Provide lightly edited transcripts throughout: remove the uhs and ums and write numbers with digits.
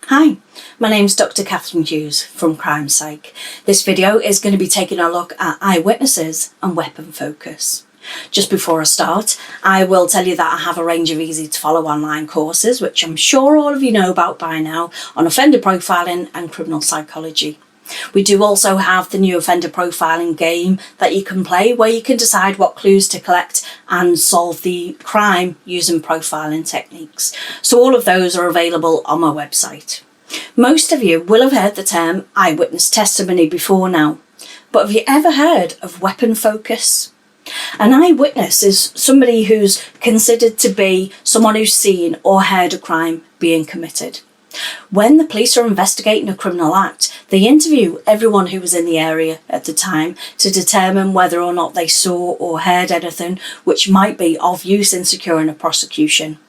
Hi, my name's Dr. Catherine Hughes from Crime Psych. This video is going to be taking a look at eyewitnesses and weapon focus. Just before I start, I will tell you that I have a range of easy to follow online courses, which I'm sure all of you know about by now, on offender profiling and criminal psychology. We do also have the new offender profiling game that you can play, where you can decide what clues to collect and solve the crime using profiling techniques. So all of those are available on my website. Most of you will have heard the term eyewitness testimony before now, but have you ever heard of weapon focus? An eyewitness is somebody who's considered to be someone who's seen or heard a crime being committed. When the police are investigating a criminal act, they interview everyone who was in the area at the time to determine whether or not they saw or heard anything which might be of use in securing a prosecution.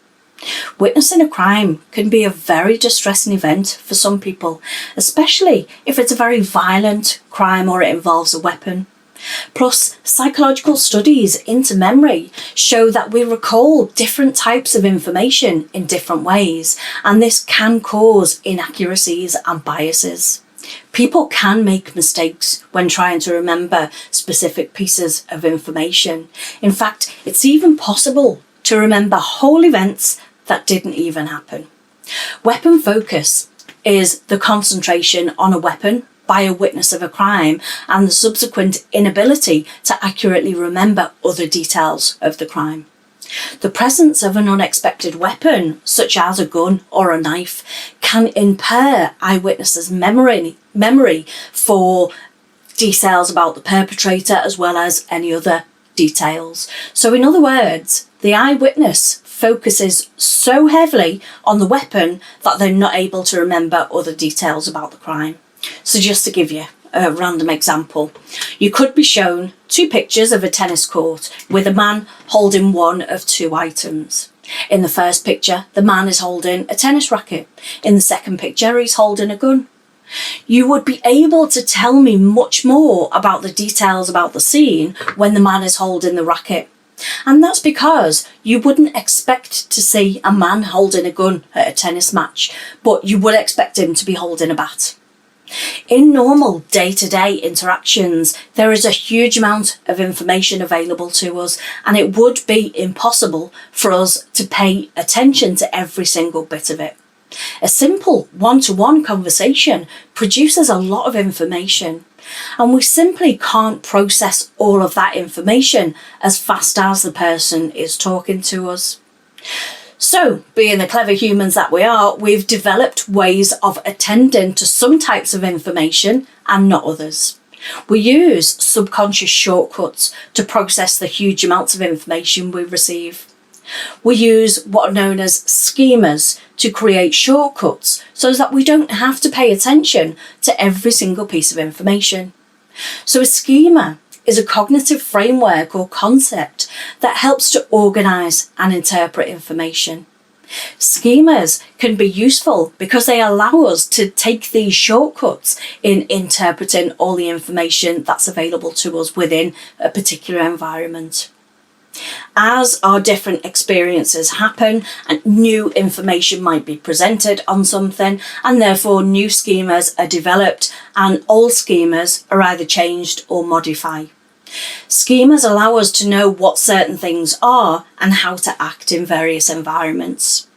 Witnessing a crime can be a very distressing event for some people, especially if it's a very violent crime or it involves a weapon. Plus, psychological studies into memory show that we recall different types of information in different ways, and this can cause inaccuracies and biases. People can make mistakes when trying to remember specific pieces of information. In fact, it's even possible to remember whole events that didn't even happen. Weapon focus is the concentration on a weapon by a witness of a crime and the subsequent inability to accurately remember other details of the crime. The presence of an unexpected weapon, such as a gun or a knife, can impair eyewitnesses' memory for details about the perpetrator as well as any other details. So in other words, the eyewitness focuses so heavily on the weapon that they're not able to remember other details about the crime. So just to give you a random example, you could be shown two pictures of a tennis court with a man holding one of two items. In the first picture, the man is holding a tennis racket. In the second picture, he's holding a gun. You would be able to tell me much more about the details about the scene when the man is holding the racket. And that's because you wouldn't expect to see a man holding a gun at a tennis match, but you would expect him to be holding a bat. In normal day-to-day interactions, there is a huge amount of information available to us, and it would be impossible for us to pay attention to every single bit of it. A simple one-to-one conversation produces a lot of information, and we simply can't process all of that information as fast as the person is talking to us. So, being the clever humans that we are, we've developed ways of attending to some types of information and not others. We use subconscious shortcuts to process the huge amounts of information we receive. We use what are known as schemas to create shortcuts so that we don't have to pay attention to every single piece of information. So a schema is a cognitive framework or concept that helps to organise and interpret information. Schemas can be useful because they allow us to take these shortcuts in interpreting all the information that's available to us within a particular environment. As our different experiences happen and new information might be presented on something, and therefore new schemas are developed and old schemas are either changed or modified. Schemas allow us to know what certain things are and how to act in various environments.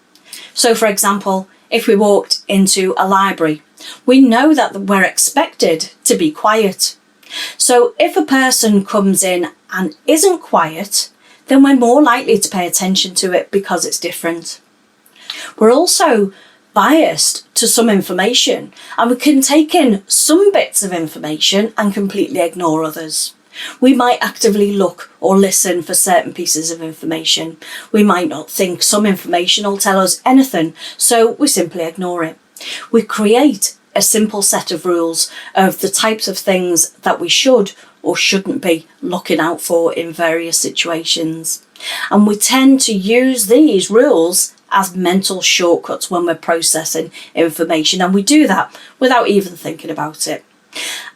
So, for example, if we walked into a library, we know that we're expected to be quiet. So if a person comes in and isn't quiet, then we're more likely to pay attention to it because it's different. We're also biased to some information, and we can take in some bits of information and completely ignore others. We might actively look or listen for certain pieces of information. We might not think some information will tell us anything, so we simply ignore it. We create a simple set of rules of the types of things that we should or shouldn't be looking out for in various situations. And we tend to use these rules as mental shortcuts when we're processing information, and we do that without even thinking about it.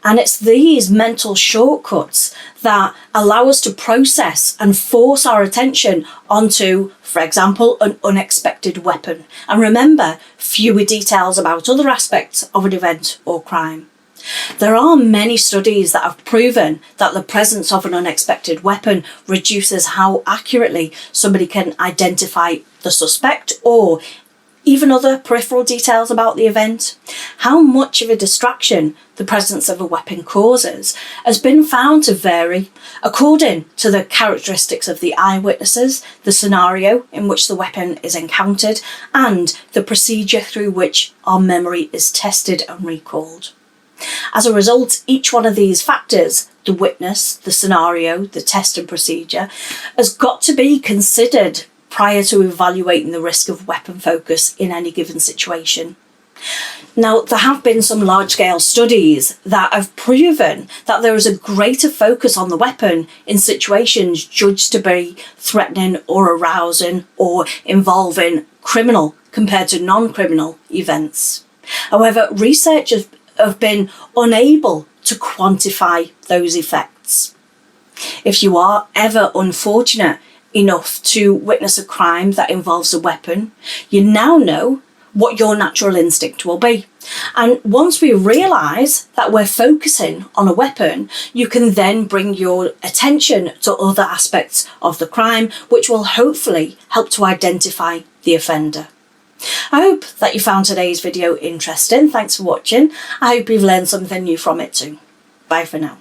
And it's these mental shortcuts that allow us to process and force our attention onto, for example, an unexpected weapon. And remember, fewer details about other aspects of an event or crime. There are many studies that have proven that the presence of an unexpected weapon reduces how accurately somebody can identify the suspect or even other peripheral details about the event. How much of a distraction the presence of a weapon causes has been found to vary according to the characteristics of the eyewitnesses, the scenario in which the weapon is encountered, and the procedure through which our memory is tested and recalled. As a result, each one of these factors, the witness, the scenario, the test and procedure, has got to be considered prior to evaluating the risk of weapon focus in any given situation. Now, there have been some large-scale studies that have proven that there is a greater focus on the weapon in situations judged to be threatening or arousing or involving criminal compared to non-criminal events. However, researchers have been unable to quantify those effects. If you are ever unfortunate enough to witness a crime that involves a weapon, you now know what your natural instinct will be. And once we realise that we're focusing on a weapon, you can then bring your attention to other aspects of the crime, which will hopefully help to identify the offender. I hope that you found today's video interesting. Thanks for watching. I hope you've learned something new from it too. Bye for now.